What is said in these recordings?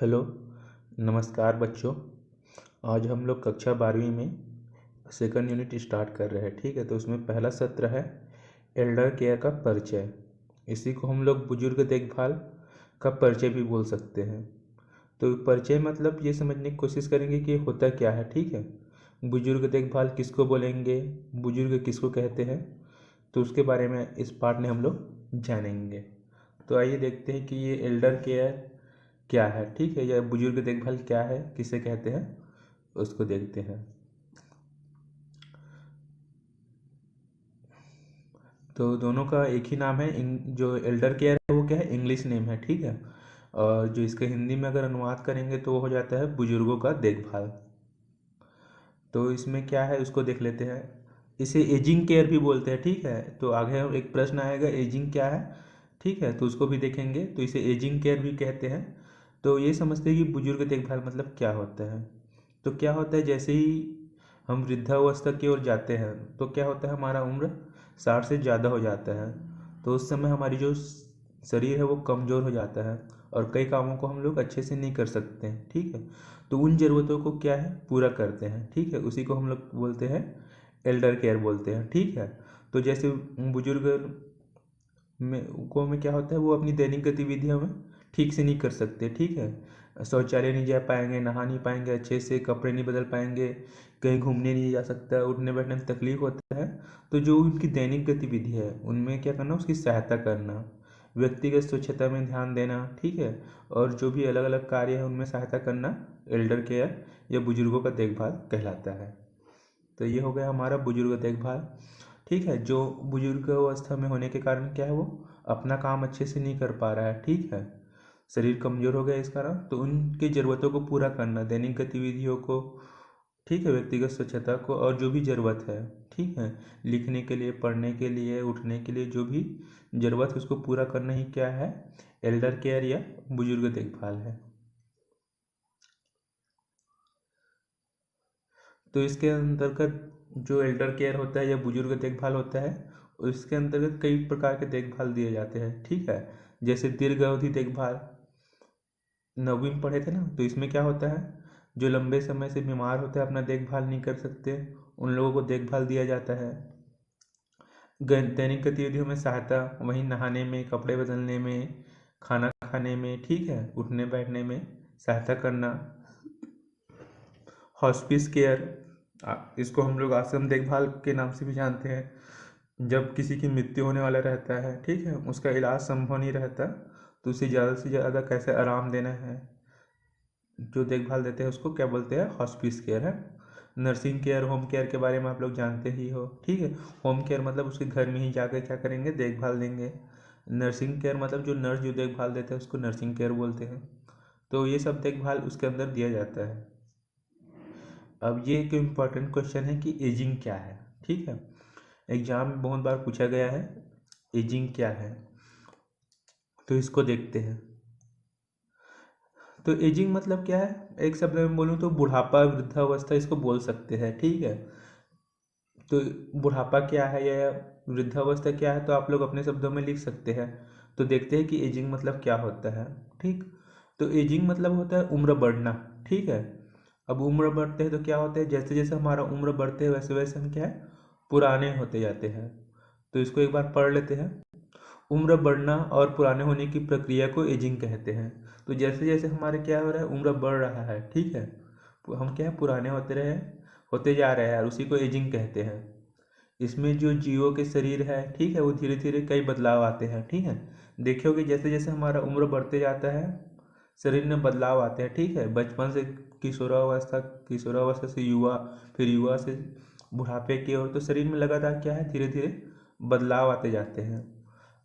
Hello, नमस्कार बच्चों। आज हम लोग कक्षा 12वीं में सेकंड यूनिट स्टार्ट कर रहे हैं। ठीक है, तो उसमें पहला सत्र है एल्डर केयर का परिचय। इसी को हम लोग बुजुर्ग देखभाल का परिचय भी बोल सकते हैं। तो परिचय मतलब ये समझने की कोशिश करेंगे कि होता क्या है। ठीक है, बुजुर्ग देखभाल किसको बोलेंगे, बुजुर्ग किसको कहते हैं, तो उसके बारे में इस पार्ट में हम लोग जानेंगे। तो आइए देखते हैं कि ये एल्डर केयर क्या है। ठीक है, यह बुजुर्ग देखभाल क्या है, किसे कहते हैं, उसको देखते हैं। तो दोनों का एक ही नाम है। जो एल्डर केयर है वो क्या है, इंग्लिश नेम है। ठीक है, और जो इसके हिंदी में अगर अनुवाद करेंगे तो वो हो जाता है बुजुर्गों का देखभाल। तो इसमें क्या है उसको देख लेते हैं। इसे एजिंग केयर भी बोलते हैं। ठीक है, तो आगे एक प्रश्न आएगा एजिंग क्या है। ठीक है, तो उसको भी देखेंगे। तो इसे एजिंग केयर भी कहते हैं। तो ये समझते हैं कि बुजुर्ग देखभाल मतलब क्या होता है। तो क्या होता है, जैसे ही हम वृद्धावस्था की ओर जाते हैं तो क्या होता है, हमारा उम्र 60 से ज़्यादा हो जाता है। तो उस समय हमारी जो शरीर है वो कमज़ोर हो जाता है और कई कामों को हम लोग अच्छे से नहीं कर सकते हैं। ठीक है, तो उन ज़रूरतों को क्या है पूरा करते हैं। ठीक है, उसी को हम लोग बोलते हैं एल्डर केयर बोलते हैं। ठीक है, तो जैसे बुजुर्ग में क्या होता है, वो अपनी दैनिक गतिविधियों में ठीक से नहीं कर सकते। ठीक है, शौचालय नहीं जा पाएंगे, नहा नहीं पाएंगे अच्छे से, कपड़े नहीं बदल पाएंगे, कहीं घूमने नहीं जा सकता, उठने बैठने में तकलीफ होता है। तो जो उनकी दैनिक गतिविधि है उनमें क्या करना, उसकी सहायता करना, व्यक्तिगत स्वच्छता में ध्यान देना। ठीक है, और जो भी अलग अलग कार्य है उनमें सहायता करना एल्डर केयर या बुजुर्गों का देखभाल कहलाता है। तो ये हो गया हमारा बुजुर्ग देखभाल। ठीक है, जो बुजुर्ग अवस्था में होने के कारण क्या है, वो अपना काम अच्छे से नहीं कर पा रहा है। ठीक है, शरीर कमजोर हो गया इस कारण, तो उनकी ज़रूरतों को पूरा करना, दैनिक गतिविधियों को, ठीक है, व्यक्तिगत स्वच्छता को, और जो भी ज़रूरत है, ठीक है, लिखने के लिए, पढ़ने के लिए, उठने के लिए जो भी ज़रूरत है उसको पूरा करना ही क्या है, एल्डर केयर या बुजुर्ग देखभाल है। तो इसके अंतर्गत जो एल्डर केयर होता है या बुजुर्ग देखभाल होता है, उसके अंतर्गत कई प्रकार के देखभाल दिए जाते हैं। ठीक है, जैसे दीर्घ अवधि देखभाल, 9वीं में पढ़े थे ना, तो इसमें क्या होता है, जो लंबे समय से बीमार होते हैं, अपना देखभाल नहीं कर सकते, उन लोगों को देखभाल दिया जाता है। दैनिक गतिविधियों में सहायता, वहीं नहाने में, कपड़े बदलने में, खाना खाने में, ठीक है, उठने बैठने में सहायता करना। हॉस्पिस केयर, इसको हम लोग आश्रम देखभाल के नाम से भी जानते हैं। जब किसी की मृत्यु होने वाला रहता है, ठीक है, उसका इलाज संभव नहीं रहता, तो उसे ज़्यादा से ज़्यादा कैसे आराम देना है, जो देखभाल देते हैं उसको क्या बोलते हैं, हॉस्पिस केयर है। नर्सिंग केयर, होम केयर के बारे में आप लोग जानते ही हो। ठीक है, होम केयर मतलब उसके घर में ही जाकर क्या करेंगे, देखभाल देंगे। नर्सिंग केयर मतलब जो नर्स जो देखभाल देते हैं उसको नर्सिंग केयर बोलते हैं। तो ये सब देखभाल उसके अंदर दिया जाता है। अब ये एक इम्पॉर्टेंट क्वेश्चन है कि एजिंग क्या है। ठीक है, एग्जाम में बहुत बार पूछा गया है एजिंग क्या है, तो इसको देखते हैं। तो एजिंग मतलब क्या है, एक शब्द में बोलूँ तो बुढ़ापा, वृद्धावस्था इसको बोल सकते हैं। ठीक है, तो बुढ़ापा क्या है या वृद्धावस्था क्या है, तो आप लोग अपने शब्दों में लिख सकते हैं। तो देखते हैं कि एजिंग मतलब क्या होता है। ठीक, तो एजिंग मतलब होता है उम्र बढ़ना। ठीक है, अब उम्र बढ़ते हैं तो क्या होता है, जैसे जैसे हमारा उम्र बढ़ते हैं वैसे वैसे हम क्या है, पुराने होते जाते हैं। तो इसको एक बार पढ़ लेते हैं। उम्र बढ़ना और पुराने होने की प्रक्रिया को एजिंग कहते हैं। तो जैसे जैसे हमारे क्या हो रहा है, उम्र बढ़ रहा है, ठीक है, हम क्या है, पुराने होते जा रहे हैं, और उसी को एजिंग कहते हैं। इसमें जो जीवों के शरीर है, ठीक है, वो धीरे धीरे कई बदलाव आते हैं। ठीक है, देखियोगे जैसे जैसे हमारा उम्र बढ़ते जाता है शरीर में बदलाव आते हैं। ठीक है, बचपन से किशोरावस्था, किशोरावस्था से युवा, फिर युवा से बुढ़ापे की ओर, तो शरीर में लगातार क्या है, धीरे धीरे बदलाव आते जाते हैं।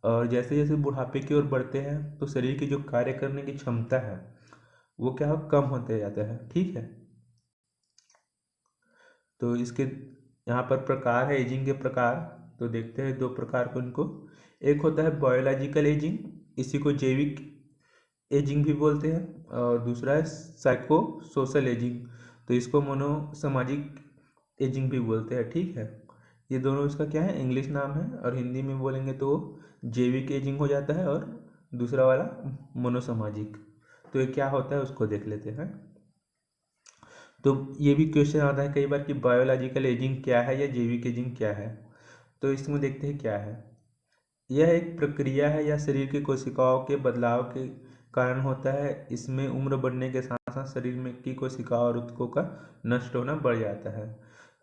और जैसे जैसे बुढ़ापे की ओर बढ़ते हैं तो शरीर की जो कार्य करने की क्षमता है वो क्या है, कम होते जाता है। ठीक है, तो इसके यहाँ पर प्रकार है एजिंग के प्रकार। तो देखते हैं दो प्रकार को इनको। एक होता है बायोलॉजिकल एजिंग, इसी को जैविक एजिंग भी बोलते हैं, और दूसरा है साइको सोशल एजिंग, तो इसको मनोसामाजिक एजिंग भी बोलते हैं। ठीक है, ये दोनों इसका क्या है, इंग्लिश नाम है, और हिंदी में बोलेंगे तो जैविक एजिंग हो जाता है, और दूसरा वाला मनोसामाजिक। तो तो ये क्या होता है उसको देख लेते हैं। तो ये भी क्वेश्चन आता है कई बार कि बायोलॉजिकल एजिंग क्या है या जैविक एजिंग क्या है। तो इसमें देखते हैं क्या है। यह एक प्रक्रिया है या शरीर की कोशिकाओं के बदलाव के कारण होता है। इसमें उम्र बढ़ने के साथ साथ शरीर में की कोशिकाओं और ऊतकों का नष्ट होना बढ़ जाता है।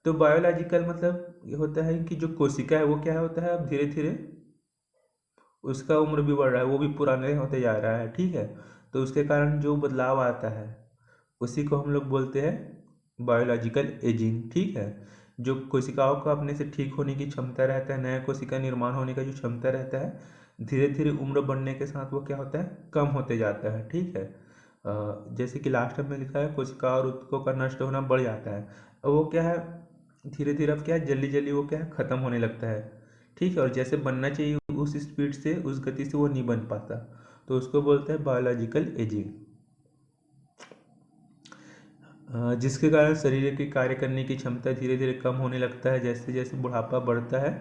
तो बायोलॉजिकल मतलब ये होता है कि जो कोशिका है वो क्या होता है, अब धीरे धीरे उसका उम्र भी बढ़ रहा है, वो भी पुराने होते जा रहा है, ठीक है। तो उसके कारण जो बदलाव आता है उसी को हम लोग बोलते हैं बायोलॉजिकल एजिंग, ठीक है। जो कोशिकाओं का अपने से ठीक होने की क्षमता रहता है, नया कोशिका निर्माण होने का जो क्षमता रहता है, धीरे धीरे उम्र बढ़ने के साथ वो क्या होता है, कम होते जाता है, ठीक है। जैसे कि लास्ट में लिखा है कोशिका और ऊतकों का नष्ट होना बढ़ जाता है। वो क्या है, धीरे धीरे अब क्या है, जल्दी जल्दी वो क्या है, ख़त्म होने लगता है, ठीक है। और जैसे बनना चाहिए उस स्पीड से, उस गति से वो नहीं बन पाता, तो उसको बोलते हैं बायोलॉजिकल एजिंग। जिसके कारण शरीर की कार्य करने की क्षमता धीरे धीरे कम होने लगता है। जैसे जैसे बुढ़ापा बढ़ता है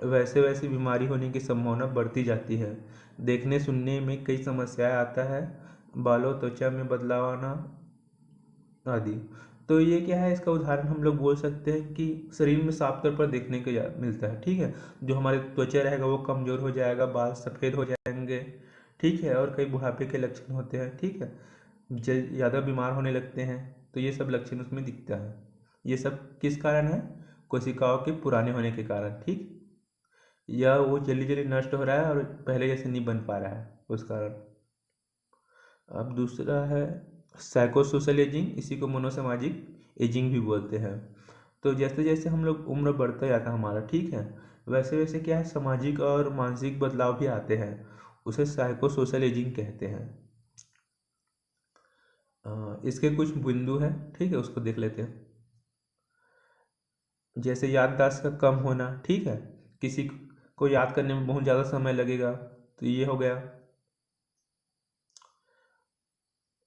वैसे वैसे बीमारी होने की संभावना बढ़ती जाती है। देखने सुनने में कई समस्याएं आता है, बालों त्वचा में बदलाव आना आदि। तो ये क्या है, इसका उदाहरण हम लोग बोल सकते हैं कि शरीर में साफ तौर पर देखने को मिलता है, ठीक है। जो हमारे त्वचा रहेगा वो कमज़ोर हो जाएगा, बाल सफ़ेद हो जाएंगे, ठीक है। और कई बुढ़ापे के लक्षण होते हैं, ठीक है। ज़्यादा बीमार होने लगते हैं, तो ये सब लक्षण उसमें दिखता है। ये सब किस कारण है, कोशिकाओं के पुराने होने के कारण, ठीक। या वो जल्दी जल्दी नष्ट हो रहा है और पहले जैसे नहीं बन पा रहा है उस कारण। अब दूसरा है साइकोसोशल एजिंग, इसी को मनोसामाजिक एजिंग भी बोलते हैं। तो जैसे जैसे हम लोग उम्र बढ़ता जाता है हमारा, ठीक है, वैसे वैसे क्या है, सामाजिक और मानसिक बदलाव भी आते हैं, उसे साइकोसोशल एजिंग कहते हैं। इसके कुछ बिंदु हैं, ठीक है, उसको देख लेते हैं। जैसे याददाश्त का कम होना, ठीक है, किसी को याद करने में बहुत ज़्यादा समय लगेगा, तो ये हो गया।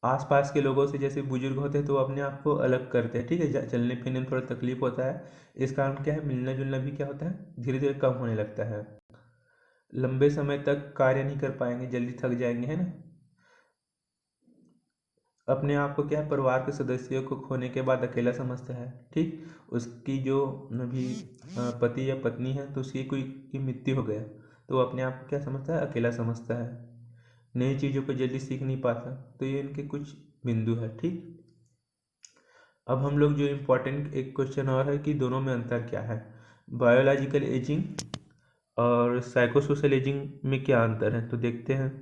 आसपास के लोगों से, जैसे बुजुर्ग होते हैं तो वो अपने आप को अलग करते हैं, ठीक है, चलने फिरने में थोड़ा तकलीफ होता है। इस कारण क्या है, मिलना जुलना भी क्या होता है, धीरे धीरे कम होने लगता है। लंबे समय तक कार्य नहीं कर पाएंगे, जल्दी थक जाएंगे, है ना। अपने आप को क्या है, परिवार के सदस्यों को खोने के बाद अकेला समझता है, ठीक। उसकी जो भी पति या पत्नी है तो उसकी कोई की मृत्यु हो गया तो वो अपने आप को क्या समझता है, अकेला समझता है, नई चीज़ों को जल्दी सीख नहीं पाता। तो ये इनके कुछ बिंदु है, ठीक। अब हम लोग जो इम्पोर्टेंट एक क्वेश्चन और है कि दोनों में अंतर क्या है, बायोलॉजिकल एजिंग और साइकोसोशल एजिंग में क्या अंतर है, तो देखते हैं।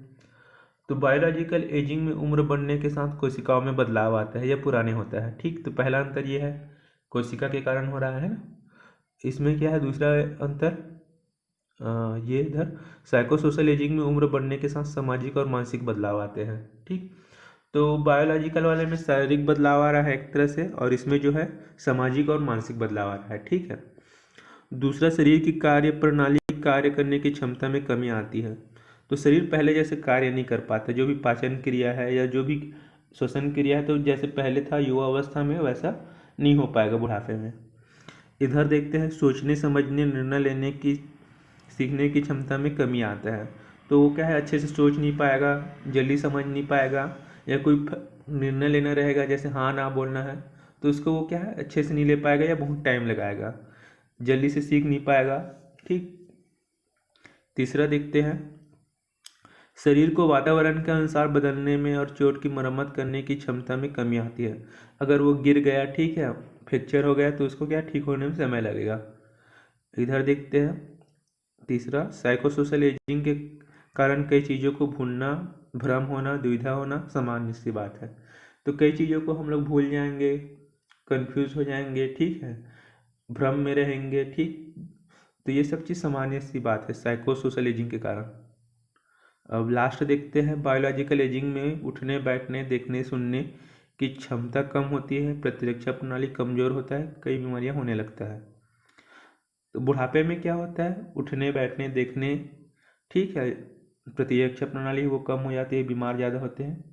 तो बायोलॉजिकल एजिंग में उम्र बढ़ने के साथ कोशिकाओं में बदलाव आता है या पुराने होता है, ठीक। तो पहला अंतर ये है, कोशिका के कारण हो रहा है ना। इसमें क्या है दूसरा अंतर, ये इधर साइकोसोशल एजिंग में उम्र बढ़ने के साथ सामाजिक और मानसिक बदलाव आते हैं, ठीक। तो बायोलॉजिकल वाले में शारीरिक बदलाव आ रहा है एक तरह से, और इसमें जो है सामाजिक और मानसिक बदलाव आ रहा है, ठीक है। दूसरा, शरीर की कार्य प्रणाली कार्य करने की क्षमता में कमी आती है। तो शरीर पहले जैसे कार्य नहीं कर पाता, जो भी पाचन क्रिया है या जो भी श्वसन क्रिया है, तो जैसे पहले था युवा अवस्था में वैसा नहीं हो पाएगा बुढ़ापे में। इधर देखते हैं सोचने समझने निर्णय लेने की सीखने की क्षमता में कमी आता है। तो वो क्या है, अच्छे से सोच नहीं पाएगा, जल्दी समझ नहीं पाएगा, या कोई निर्णय लेना रहेगा जैसे हाँ ना बोलना है तो उसको वो क्या है, अच्छे से नहीं ले पाएगा या बहुत टाइम लगाएगा, जल्दी से सीख नहीं पाएगा, ठीक। तीसरा देखते हैं, शरीर को वातावरण के अनुसार बदलने में और चोट की मरम्मत करने की क्षमता में कमी आती है। अगर वो गिर गया, ठीक है, फ्रैक्चर हो गया, तो उसको क्या ठीक होने में समय लगेगा। इधर देखते हैं तीसरा, साइकोसोशल एजिंग के कारण कई चीज़ों को भूलना, भ्रम होना, दुविधा होना सामान्य सी बात है। तो कई चीज़ों को हम लोग भूल जाएंगे, कंफ्यूज हो जाएंगे, ठीक है, भ्रम में रहेंगे, ठीक। तो ये सब चीज़ सामान्य सी बात है साइकोसोशल एजिंग के कारण। अब लास्ट देखते हैं, बायोलॉजिकल एजिंग में उठने बैठने देखने सुनने की क्षमता कम होती है, प्रतिरक्षा प्रणाली कमज़ोर होता है, कई बीमारियां होने लगता है। तो बुढ़ापे में क्या होता है, उठने बैठने देखने, ठीक है, प्रतिरक्षा प्रणाली वो कम हो जाती है, बीमार ज़्यादा होते हैं।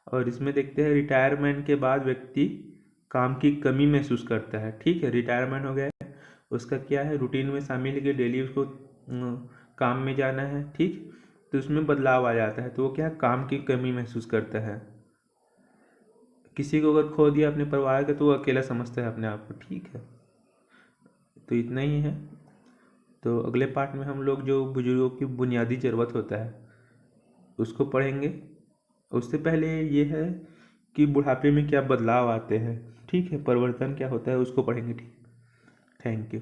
और इसमें देखते हैं रिटायरमेंट के बाद व्यक्ति काम की कमी महसूस करता है, ठीक है, रिटायरमेंट हो गया है, उसका क्या है, रूटीन में शामिल है कि डेली उसको काम में जाना है, ठीक। तो उसमें बदलाव आ जाता है, तो वो क्या है, काम की कमी महसूस करता है। किसी को अगर खो दिया अपने परिवार के तो वो अकेला समझता है अपने आप को, ठीक है। तो इतना ही है। तो अगले पार्ट में हम लोग जो बुजुर्गों की बुनियादी ज़रूरत होता है उसको पढ़ेंगे। उससे पहले ये है कि बुढ़ापे में क्या बदलाव आते हैं, ठीक है, परिवर्तन क्या होता है उसको पढ़ेंगे, ठीक। Thank you.